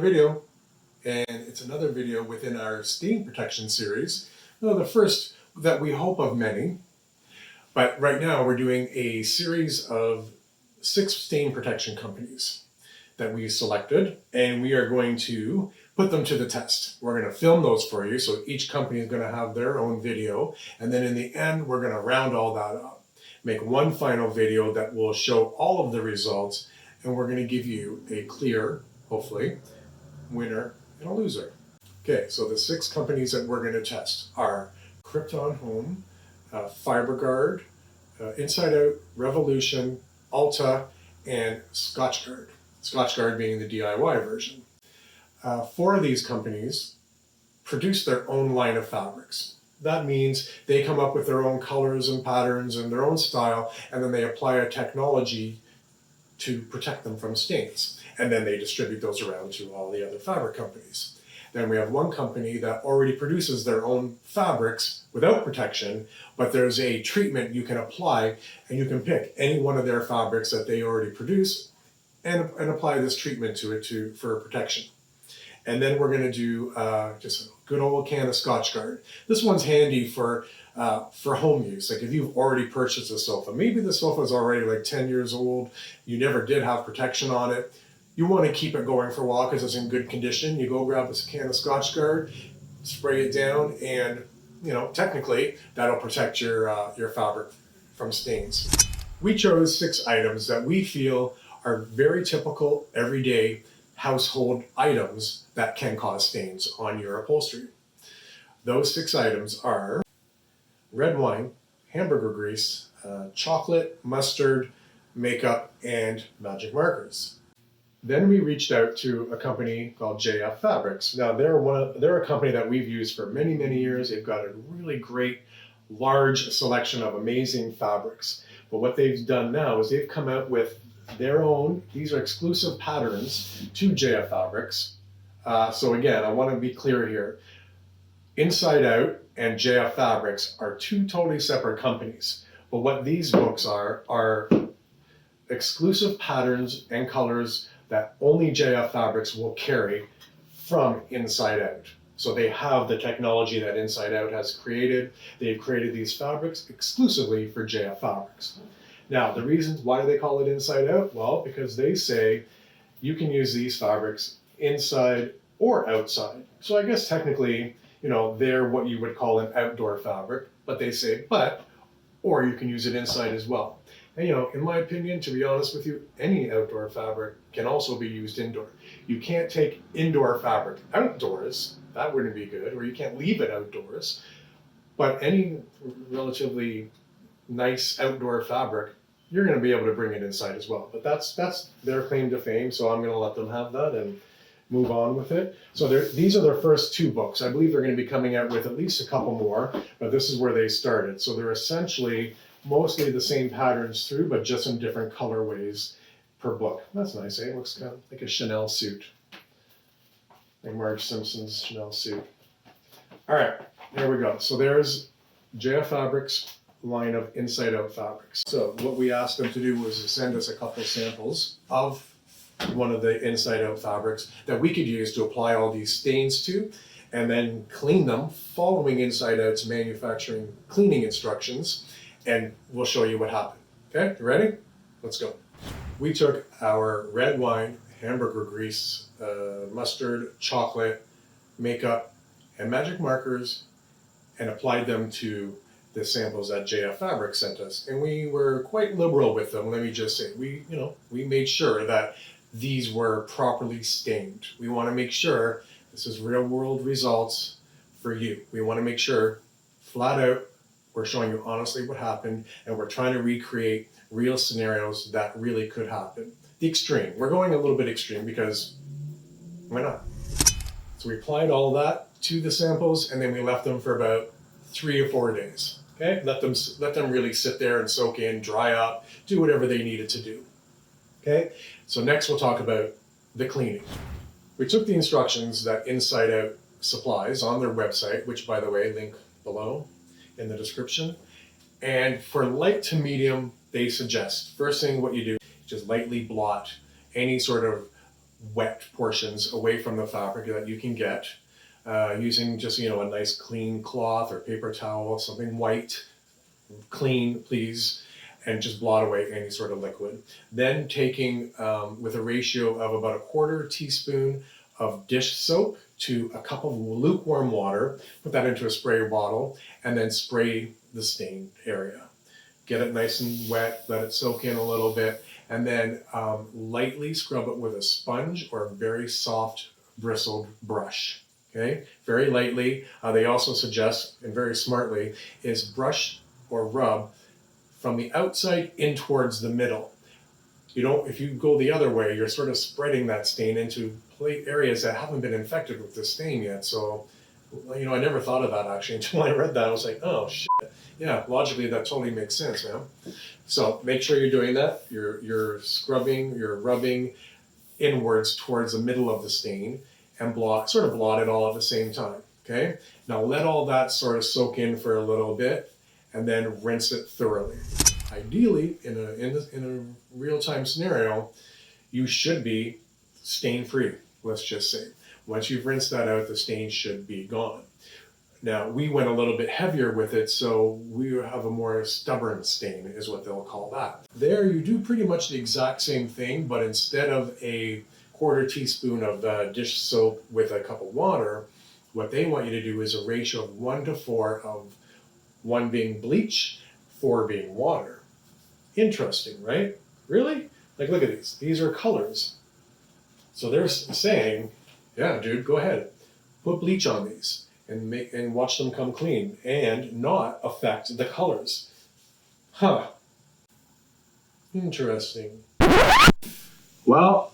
video, and it's another video within our stain protection series. Well, the first that we hope of many, but right now we're doing a series of 6 stain protection companies that we selected, and we are going to put them to the test. We're going to film those for you, so each company is going to have their own video, and then in the end we're going to round all that up, make one final video that will show all of the results, and we're going to give you a clear, hopefully, winner and a loser. Okay, so the 6 companies that we're going to test are Krypton Home, FiberGuard, InsideOut, Revolution, Alta, and SCOTCHGARD. SCOTCHGARD being the DIY version. 4 of these companies produce their own line of fabrics. That means they come up with their own colors and patterns and their own style, and then they apply a technology to protect them from stains. And then they distribute those around to all the other fabric companies. Then we have one company that already produces their own fabrics without protection, but there's a treatment you can apply, and you can pick any one of their fabrics that they already produce and apply this treatment to it for protection. And then we're going to do just a good old can of SCOTCHGARD. This one's handy for home use. Like if you've already purchased a sofa, maybe the sofa is already like 10 years old, you never did have protection on it, you want to keep it going for a while because it's in good condition. You go grab a can of SCOTCHGARD, spray it down, and technically that'll protect your fabric from stains. We chose 6 items that we feel are very typical, everyday household items that can cause stains on your upholstery. Those 6 items are red wine, hamburger grease, chocolate, mustard, makeup, and magic markers. Then we reached out to a company called JF Fabrics. Now they're a company that we've used for many, many years. They've got a really great, large selection of amazing fabrics. But what they've done now is they've come out with their own, these are exclusive patterns to JF Fabrics. So again, I want to be clear here. InsideOut and JF Fabrics are 2 totally separate companies. But what these books are exclusive patterns and colors that only JF Fabrics will carry from InsideOut. So they have the technology that InsideOut has created. They've created these fabrics exclusively for JF Fabrics. Now, the reasons why they call it InsideOut, well, because they say you can use these fabrics inside or outside. So I guess technically, they're what you would call an outdoor fabric, but they say, or you can use it inside as well. And in my opinion, to be honest with you, any outdoor fabric can also be used indoor. You can't take indoor fabric outdoors, that wouldn't be good, or you can't leave it outdoors. But any relatively nice outdoor fabric, you're going to be able to bring it inside as well. But that's their claim to fame, so I'm going to let them have that and move on with it. So these are their first 2 books. I believe they're going to be coming out with at least a couple more, but this is where they started. So they're essentially mostly the same patterns through, but just in different colorways per book. That's nice, eh? It looks kind of like a Chanel suit. Like Marge Simpson's Chanel suit. All right, there we go. So there's JF Fabrics line of InsideOut fabrics. So what we asked them to do was to send us a couple samples of one of the InsideOut fabrics that we could use to apply all these stains to, and then clean them following InsideOut's manufacturing cleaning instructions, and we'll show you what happened. Okay, you ready? Let's go. We took our red wine, hamburger grease, mustard, chocolate, makeup, and magic markers, and applied them to the samples that JF Fabrics sent us. And we were quite liberal with them, let me just say. We made sure that these were properly stained. We want to make sure this is real world results for you. We want to make sure, flat out, we're showing you honestly what happened, and we're trying to recreate real scenarios that really could happen. The extreme. We're going a little bit extreme because why not? So we applied all that to the samples, and then we left them for about 3 or 4 days. Okay, let them really sit there and soak in, dry up, do whatever they needed to do. Okay, so next we'll talk about the cleaning. We took the instructions that InsideOut supplies on their website, which by the way, link below in the description. And for light to medium, they suggest, first thing what you do, just lightly blot any sort of wet portions away from the fabric that you can get using just, a nice clean cloth or paper towel, something white, clean, please, and just blot away any sort of liquid. Then taking, with a ratio of about a 1/4 teaspoon of dish soap to a cup of lukewarm water, put that into a spray bottle, and then spray the stained area. Get it nice and wet, let it soak in a little bit, and then lightly scrub it with a sponge or a very soft bristled brush. Okay, very lightly. They also suggest, and very smartly, is brush or rub from the outside in towards the middle. If you go the other way, you're sort of spreading that stain into areas that haven't been infected with the stain yet. So, I never thought of that actually until I read that. I was like, oh shit. Yeah, logically that totally makes sense, man. So make sure you're doing that. You're scrubbing, you're rubbing inwards towards the middle of the stain and blot it all at the same time. Okay? Now let all that sort of soak in for a little bit and then rinse it thoroughly. Ideally, in a real-time scenario, you should be stain-free, let's just say. Once you've rinsed that out, the stain should be gone. Now, we went a little bit heavier with it, so we have a more stubborn stain, is what they'll call that. There, you do pretty much the exact same thing, but instead of a 1/4 teaspoon of dish soap with a cup of water, what they want you to do is a ratio of 1 to 4 of 1 being bleach, 4 being water. Interesting, right? Really? Like, look at these. These are colors. So they're saying, yeah, dude, go ahead. Put bleach on these and watch them come clean and not affect the colors. Huh. Interesting. Well,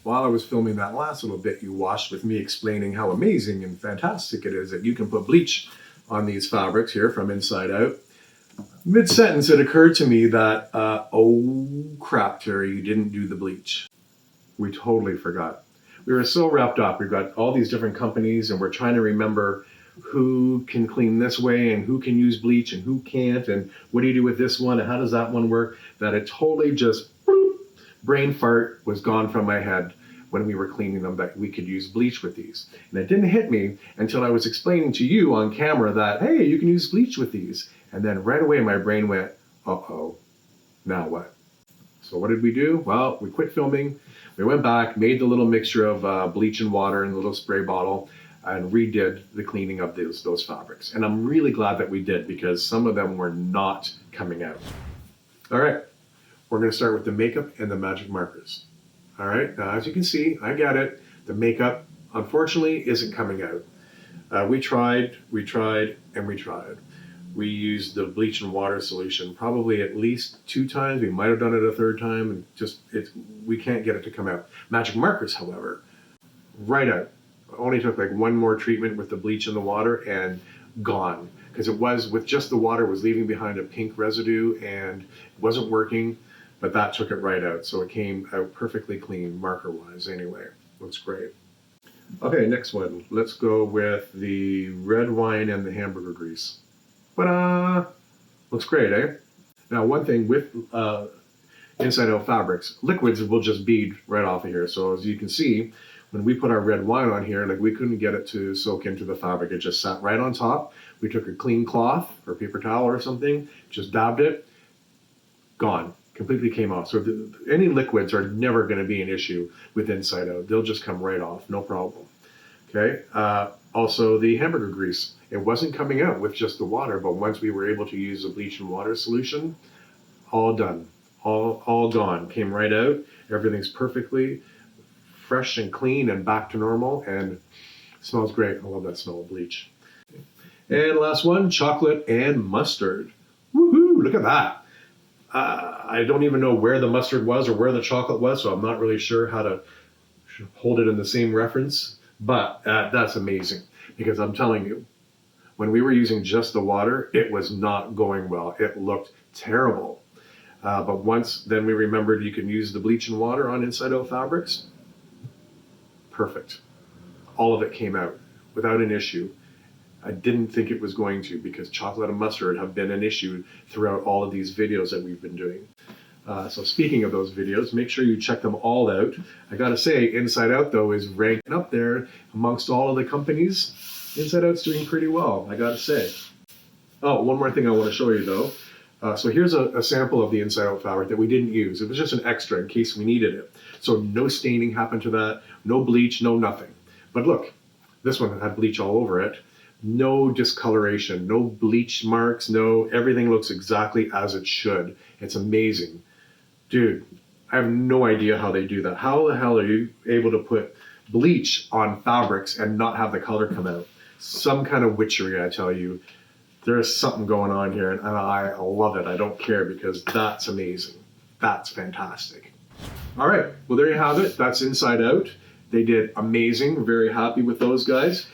while I was filming that last little bit you watched with me explaining how amazing and fantastic it is that you can put bleach on these fabrics here from InsideOut, mid-sentence it occurred to me that, oh crap, Terry, you didn't do the bleach. We totally forgot. We were so wrapped up. We've got all these different companies and we're trying to remember who can clean this way and who can use bleach and who can't and what do you do with this one and how does that one work, that it totally just, brain fart was gone from my head when we were cleaning them, that we could use bleach with these. And it didn't hit me until I was explaining to you on camera that, hey, you can use bleach with these. And then right away my brain went, uh-oh, now what? So what did we do? Well, we quit filming. We went back, made the little mixture of bleach and water in a little spray bottle, and redid the cleaning of those fabrics. And I'm really glad that we did because some of them were not coming out. All right, we're gonna start with the makeup and the magic markers. All right, now as you can see, I got it. The makeup, unfortunately, isn't coming out. We tried, and we tried. We used the bleach and water solution probably at least 2 times. We might have done it a 3rd time, and we can't get it to come out. Magic markers, however, right out. Only took like 1 more treatment with the bleach and the water and gone. Because it was, with just the water, was leaving behind a pink residue and it wasn't working, but that took it right out. So it came out perfectly clean, marker-wise anyway. Looks great. Okay, next one. Let's go with the red wine and the hamburger grease. Ta-da! Looks great, eh? Now, one thing with InsideOut fabrics, liquids will just bead right off of here. So as you can see, when we put our red wine on here, like we couldn't get it to soak into the fabric. It just sat right on top. We took a clean cloth or paper towel or something, just dabbed it, gone. Completely came off. So any liquids are never going to be an issue with InsideOut. They'll just come right off, no problem. Okay. Also, the hamburger grease. It wasn't coming out with just the water, but once we were able to use the bleach and water solution, all done, all gone, came right out. Everything's perfectly fresh and clean and back to normal, and smells great. I love that smell of bleach. And last one, chocolate and mustard. Woohoo! Look at that. I don't even know where the mustard was or where the chocolate was, so I'm not really sure how to hold it in the same reference, but that's amazing, because I'm telling you, when we were using just the water, it was not going well. It looked terrible. But then we remembered you can use the bleach and water on InsideOut fabrics. Perfect. All of it came out without an issue. I didn't think it was going to, because chocolate and mustard have been an issue throughout all of these videos that we've been doing. So speaking of those videos, make sure you check them all out. I gotta say, InsideOut though is ranking up there amongst all of the companies. InsideOut's doing pretty well, I gotta say. Oh, one more thing I want to show you though. So here's a sample of the InsideOut fabric that we didn't use. It was just an extra in case we needed it. So no staining happened to that, no bleach, no nothing. But look, this one had bleach all over it. No discoloration, no bleach marks, everything looks exactly as it should. It's amazing. Dude, I have no idea how they do that. How the hell are you able to put bleach on fabrics and not have the color come out? Some kind of witchery, I tell you. There's something going on here, and I love it. I don't care because that's amazing. That's fantastic. All right, well, there you have it. That's InsideOut. They did amazing. We're very happy with those guys.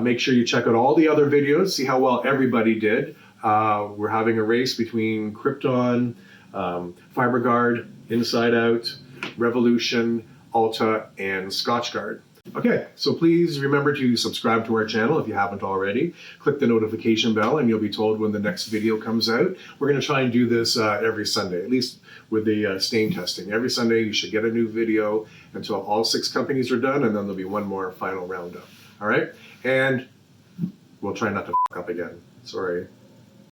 Make sure you check out all the other videos, see how well everybody did. We're having a race between Krypton, FiberGuard, InsideOut, Revolution, Alta, and SCOTCHGARD. Okay, so please remember to subscribe to our channel if you haven't already. Click the notification bell and you'll be told when the next video comes out. We're going to try and do this every Sunday, at least with the stain testing. Every Sunday you should get a new video until all 6 companies are done, and then there'll be one more final roundup. All right? And we'll try not to fuck up again. Sorry.